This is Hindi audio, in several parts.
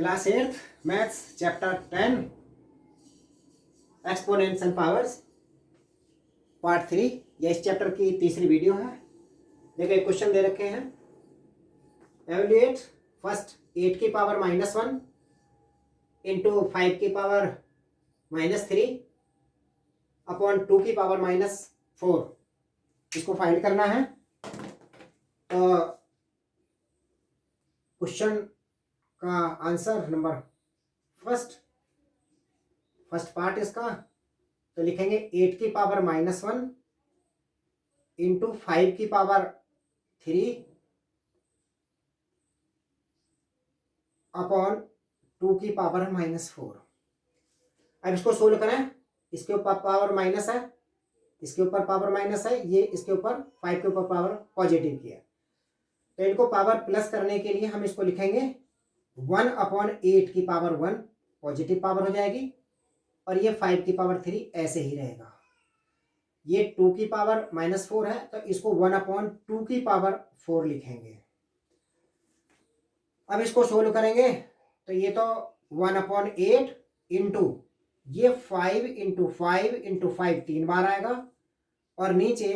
Class 8 maths chapter 10 exponents and powers part 3। यह इस चैप्टर की तीसरी वीडियो है। देखिए क्वेश्चन दे रखे हैं। एवल्यूएट फर्स्ट 8 की पावर -1 इंटू 5 की पावर -3 अपॉन 2 की पावर -4। इसको फाइंड करना है। तो क्वेश्चन का आंसर नंबर फर्स्ट पार्ट इसका तो लिखेंगे 8 की पावर -1 इंटू 5 की पावर 3 अपॉन 2 की पावर -4। अब इसको सोल्व करें। इसके ऊपर पावर माइनस है, इसके ऊपर पावर माइनस है, ये इसके ऊपर 5 के ऊपर पावर पॉजिटिव की है। तो इनको पावर प्लस करने के लिए हम इसको लिखेंगे 1/8 की पावर 1 पॉजिटिव पावर हो जाएगी और ये 5 की पावर 3 ऐसे ही रहेगा। ये 2 की पावर -4 है तो इसको 1/2 की पावर 4 लिखेंगे। अब इसको सोल्व करेंगे तो ये तो 1/8 इंटू ये 5 इंटू 5 इंटू 5 3 बार आएगा और नीचे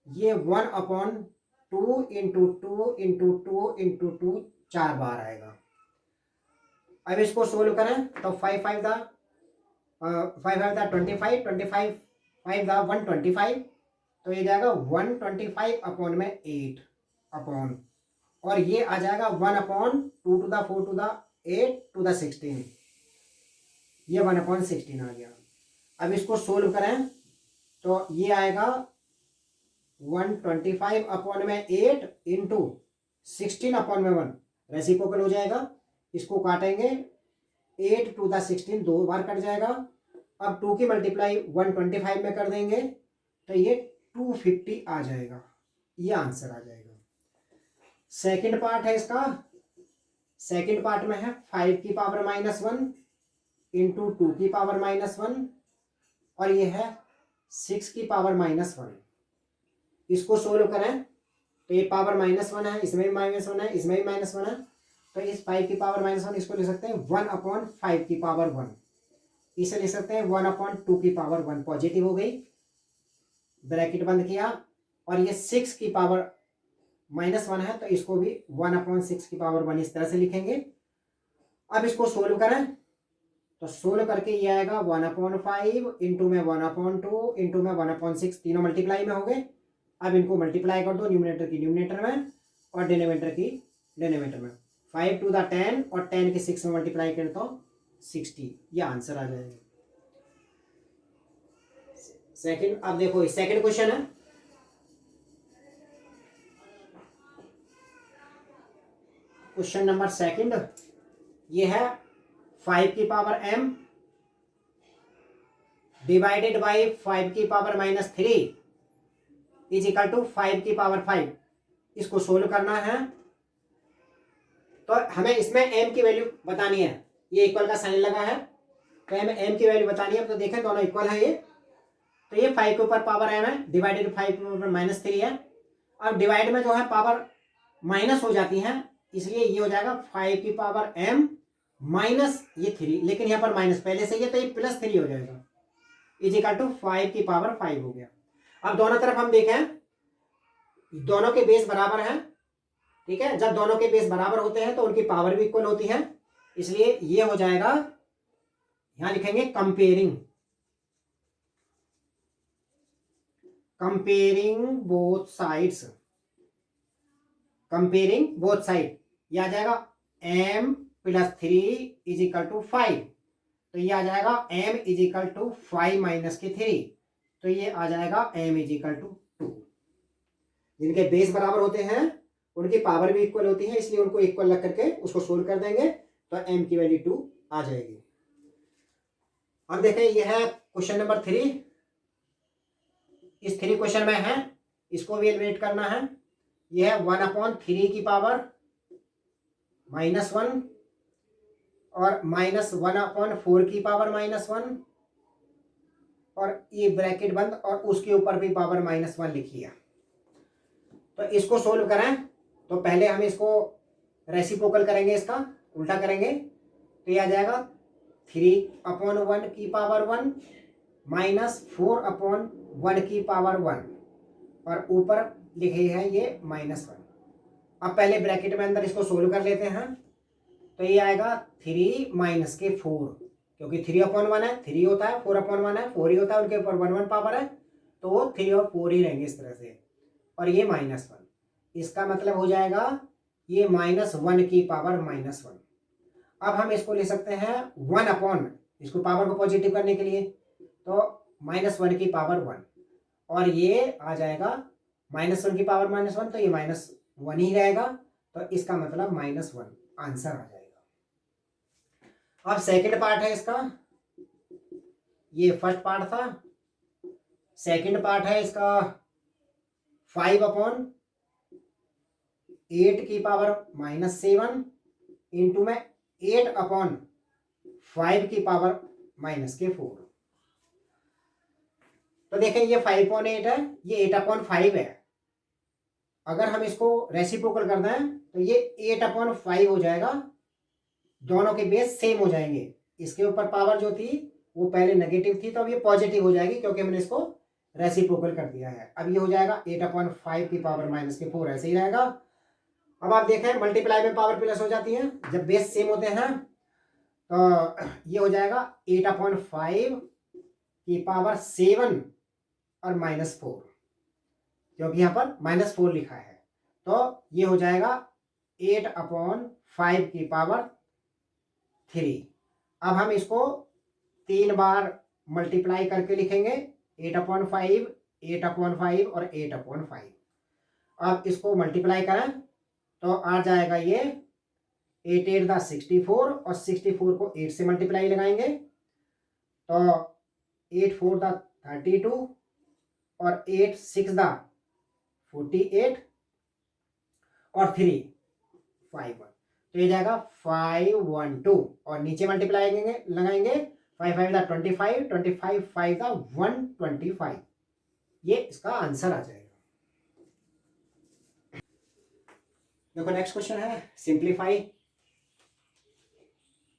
ये 1/2 इंटू 2 इंटू 2 इंटू 2 4 बार आएगा। अब इसको सोल्व करें तो 5 5 दा 25 25 5 दा 125 तो ये जाएगा 125 अपॉन में 8 अपॉन और ये आ जाएगा 1/2 to the 4 to the 8 to the 16। ये 1/16 आ गया। अब इसको सोल्व करें तो ये आएगा 125 अपॉन में 8 इंटू 16 अपॉन में 1 रेसिप्रोकल हो जाएगा। इसको काटेंगे 8 टू द 16 दो बार कट जाएगा। अब 2 की मल्टीप्लाई 125 में कर देंगे तो ये 250 आ जाएगा। ये आंसर आ जाएगा। सेकंड पार्ट है इसका। सेकंड पार्ट में है 5 की पावर -1 इंटू 2 की पावर -1 और ये है 6 की पावर -1। इसको सोल्व करें तो ये पावर -1 है, इसमें भी -1 है, इसमें भी -1 है तो इस 5 की पावर -1 इसको लिख सकते हैं 1/5 की पावर 1। इसे लिख सकते हैं 1/2 की पावर 1 पॉजिटिव हो गई, ब्रैकेट बंद किया और ये 6 की पावर -1 है तो इसको भी 1/6 की पावर 1 इस तरह से लिखेंगे। अब इसको सोल्व करें तो सोल्व करके ये आएगा 1/5 इंटू में 1/2 इंटू में 1/6 तीनों मल्टीप्लाई में हो गए। अब इनको मल्टीप्लाई कर दो न्यूमरेटर की न्यूमरेटर में और डिनोमिनेटर की डिनोमिनेटर में। 5 टू द 10 और 10 के 6 में मल्टीप्लाई करें तो 60। ये आंसर आ जाएगा। सेकंड, अब देखो सेकंड क्वेश्चन है। क्वेश्चन नंबर सेकंड ये है 5 की पावर m डिवाइडेड बाय 5 की पावर -3 इज इक्वल टू 5 की पावर 5। इसको सोल्व करना है तो हमें इसमें m की वैल्यू बतानी है। ये इक्वल का साइन लगा है तो हमें m की वैल्यू बतानी है। तो देखें दोनों इक्वल है ये तो ये 5 के ऊपर पावर m है डिवाइडेड 5 के ऊपर -3 है। अब डिवाइड में जो है पावर माइनस हो जाती है इसलिए ये हो जाएगा 5 की पावर m माइनस ये 3, लेकिन यहाँ पर माइनस पहले से ही है तो ये +3 हो जाएगा इज इक्वल टू 5 की पावर 5 हो गया। अब दोनों तरफ हम देखें दोनों के बेस बराबर हैं, ठीक है। जब दोनों के बेस बराबर होते हैं तो उनकी पावर भी इक्वल होती है, इसलिए ये हो जाएगा, यहां लिखेंगे comparing both sides. Comparing both side ये आ जाएगा m + 3 इज इक्वल टू 5 तो ये आ जाएगा m इज इक्वल टू 5 - 3 तो ये आ जाएगा m इज इक्वल टू 2। जिनके बेस बराबर होते हैं उनकी पावर भी इक्वल होती है, इसलिए उनको इक्वल रख करके उसको सोल्व कर देंगे तो m की वैल्यू 2 आ जाएगी। अब देखें ये है क्वेश्चन नंबर 3। इस 3 क्वेश्चन में है, इसको भी एलिमिनेट करना है। यह है 1/3 की पावर -1 और -1/4 की पावर -1 और ये ब्रैकेट बंद और उसके ऊपर भी पावर -1 लिख लिया। तो इसको सोल्व करें तो पहले हम इसको रेसिप्रोकल करेंगे, इसका उल्टा करेंगे तो ये आ जाएगा 3/1 की पावर 1 माइनस 4/1 की पावर 1 और ऊपर लिखे हैं ये -1। अब पहले ब्रैकेट में अंदर इसको सोल्व कर लेते हैं। तो ये आएगा 3 माइनस के 4, क्योंकि 3/1 है 3 होता है, 4/1 है 4 ही होता है, उनके ऊपर 1 पावर है तो वो 3 और 4 ही रहेंगे इस तरह से। और ये -1, इसका मतलब हो जाएगा ये -1 की पावर -1। अब हम इसको ले सकते हैं 1/, इसको पावर को पॉजिटिव करने के लिए, तो -1 की पावर 1 और ये आ जाएगा -1 की पावर -1, तो ये -1 ही रहेगा, तो इसका मतलब -1 आंसर आ जाएगा। अब सेकंड पार्ट है इसका, ये फर्स्ट पार्ट था, सेकंड पार्ट है इसका 5/8 की पावर -7 इंटू में 8/5 की पावर -4। तो देखें ये 5/8 है, ये 8/5 है। अगर हम इसको रेसिप्रोकल करना है तो ये 8/5 हो जाएगा, दोनों के बेस सेम हो जाएंगे। इसके ऊपर पावर जो थी वो पहले नेगेटिव थी, तो अब ये पॉजिटिव हो जाएगी क्योंकि हमने इसको रेसिप्रोकल कर दिया है। अब ये हो जाएगा 8/5 की पावर -4, ऐसे ही रहेगा। अब आप देखें मल्टीप्लाई में पावर प्लस हो जाती है जब बेस सेम होते हैं, तो ये हो जाएगा 8/5 की पावर 7 और -4, क्योंकि यहाँ पर -4 लिखा है, तो ये हो जाएगा 8/5 की पावर 3। अब हम इसको 3 बार मल्टीप्लाई करके लिखेंगे, 8/5, 8/5 और 8/5। अब इसको मल्टीप्लाई करें तो आ जाएगा ये 8 8 दा 64 और 64 को 8 से मल्टीप्लाई लगाएंगे तो 8 4 दा 32 और 8 6 दा 48 और 3 5 1, तो ये जाएगा 512 और नीचे मल्टीप्लाई लगाएंगे 5 5 दा 25, 25 5 दा 125, ये इसका आंसर आ जाएगा। देखो नेक्स्ट क्वेश्चन है सिंप्लीफाई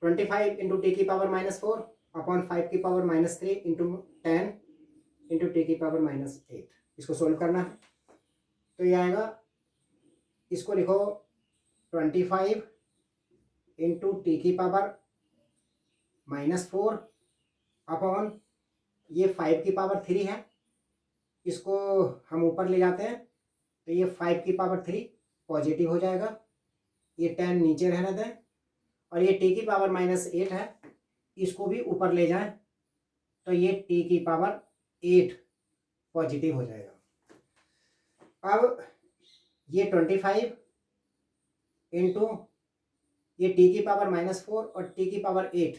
25 इंटू टी की पावर -4 अपॉन 5 की पावर -3 इंटू 10 इंटू टी की पावर -8, इसको सोल्व करना है। तो ये आएगा, इसको लिखो 25 इंटू टी की पावर -4 अपॉन ये 5 की पावर 3 है, इसको हम ऊपर ले जाते हैं तो ये 5 की पावर 3 पॉजिटिव हो जाएगा, ये 10 नीचे रहने दें, और ये टी की पावर -8 है, इसको भी ऊपर ले जाएं तो ये टी की पावर 8 पॉजिटिव हो जाएगा। अब ये 25 इंटू ये टी की पावर -4 और टी की पावर 8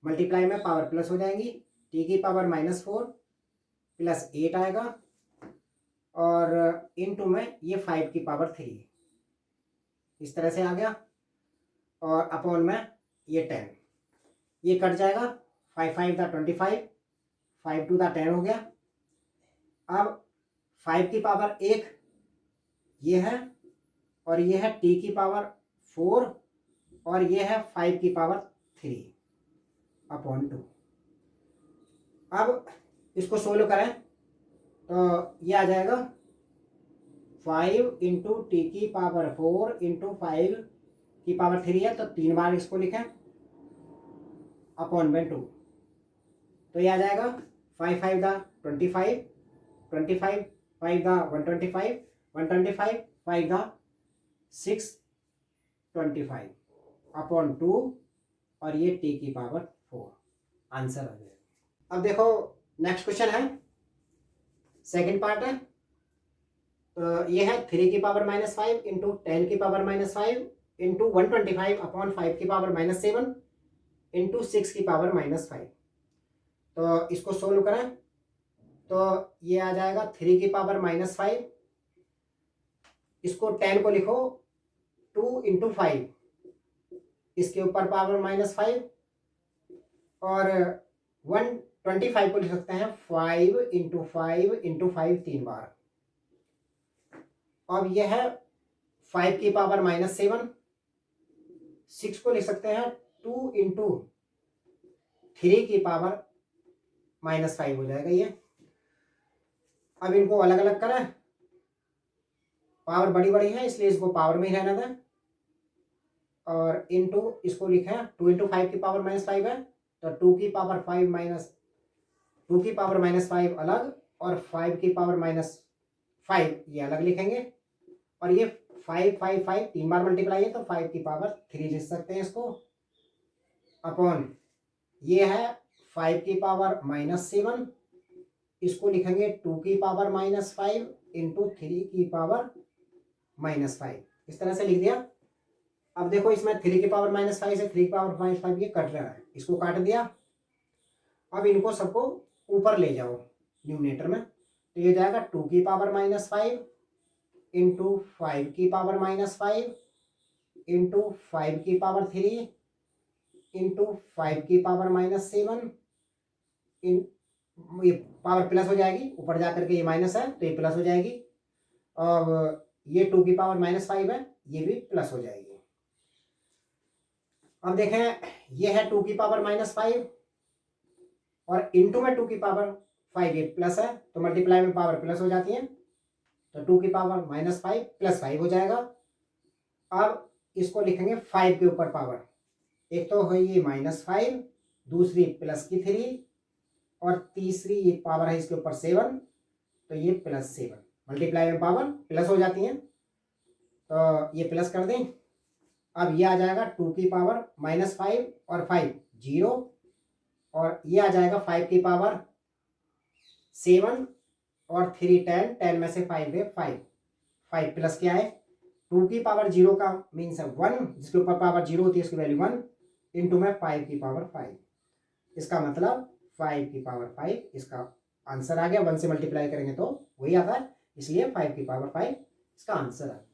मल्टीप्लाई में पावर प्लस हो जाएंगी, टी की पावर -4 प्लस 8 आएगा और इंटू में ये 5 की पावर 3 इस तरह से आ गया, और अपॉन में ये 10, ये कट जाएगा, 5 5 दा 25, 5 2 दा 10 हो गया। अब 5 की पावर 1 ये है और ये है टी की पावर 4 और ये है 5 की पावर 3 अपॉन 2। अब इसको सोल्व करें तो ये आ जाएगा 5 इंटू टी की पावर 4 इंटू 5 की पावर 3 है, तो 3 बार इसको लिखें अपॉन में 2, तो ये आ जाएगा 5 5 दा 25, 25 5 दा 125, 125 5 दा 625 अपॉन 2 और ये टी की पावर 4 आंसर आ जाएगा। अब देखो नेक्स्ट क्वेश्चन है, सेकंड पार्ट है, तो ये है 3 की पावर -5 इंटू 10 की पावर -5 इंटू 125 अपॉन 5 की पावर -7 इंटू 6 की पावर -5। तो इसको सोल्व करें तो ये आ जाएगा 3 की पावर -5, इसको 10 को लिखो 2 इंटू 5, इसके ऊपर पावर -5 और 125 को लिख सकते हैं 5 इंटू 5 इंटू 5 3 बार। अब यह है 5 की पावर -7, 6 को लिख सकते हैं 2 इंटू 3 की पावर -5 हो जाएगा ये। अब इनको अलग अलग करें, पावर बड़ी बड़ी है इसलिए इसको पावर में ही रहना था, और इंटू इसको लिखे 2 इंटू 5 की पावर -5 है, तो 2 की पावर 5 माइनस 2 की पावर -5 अलग और 5 की पावर -5 ये अलग लिखेंगे। और ये 5 5 5 3 बार मल्टीप्लाई है तो 5 की पावर 3 लिख सकते हैं इसको, अपॉन ये है 5 की पावर -7, इसको लिखेंगे 2 की पावर -5 इंटू 3 की पावर -5, इस तरह से लिख दिया। अब देखो इसमें 3 की पावर -5 से 3 की पावर -5 ये कट रहा है, इसको काट दिया। अब इनको सबको ऊपर ले जाओ न्यूमरेटर में, तो ये जाएगा 2 की पावर -5 इंटू 5 की पावर -5 इंटू 5 की पावर 3 इंटू 5 की पावर -7, इन ये पावर प्लस हो जाएगी, ऊपर जा करके ये माइनस है तो ये प्लस हो जाएगी। अब ये 2 की पावर -5 है, ये भी प्लस हो जाएगी। अब देखें ये है 2 की पावर -5 और इंटू में 2 की पावर 5 ये प्लस है, तो मल्टीप्लाई में पावर प्लस हो जाती है, तो 2 की पावर -5 प्लस 5 हो जाएगा। अब इसको लिखेंगे 5 के ऊपर पावर, एक तो है ये -5, दूसरी प्लस की 3 और तीसरी ये पावर है इसके ऊपर 7, तो ये +7, मल्टीप्लाई में पावर प्लस हो जाती है, तो ये प्लस कर दें। अब ये आ जाएगा 2 की पावर -5 और 5 0, और ये आ जाएगा 5 की पावर 7 और 3 10, 10 में से 5 है 5, 5 प्लस क्या है 2 की पावर 0 का मीन्स है 1, जिसके ऊपर पावर 0 होती है उसकी वैल्यू 1, इंटू में 5 की पावर 5, इसका मतलब 5 की पावर 5, इसका आंसर आ गया। 1 से मल्टीप्लाई करेंगे तो वही आता है, इसलिए 5 की पावर 5 इसका आंसर है।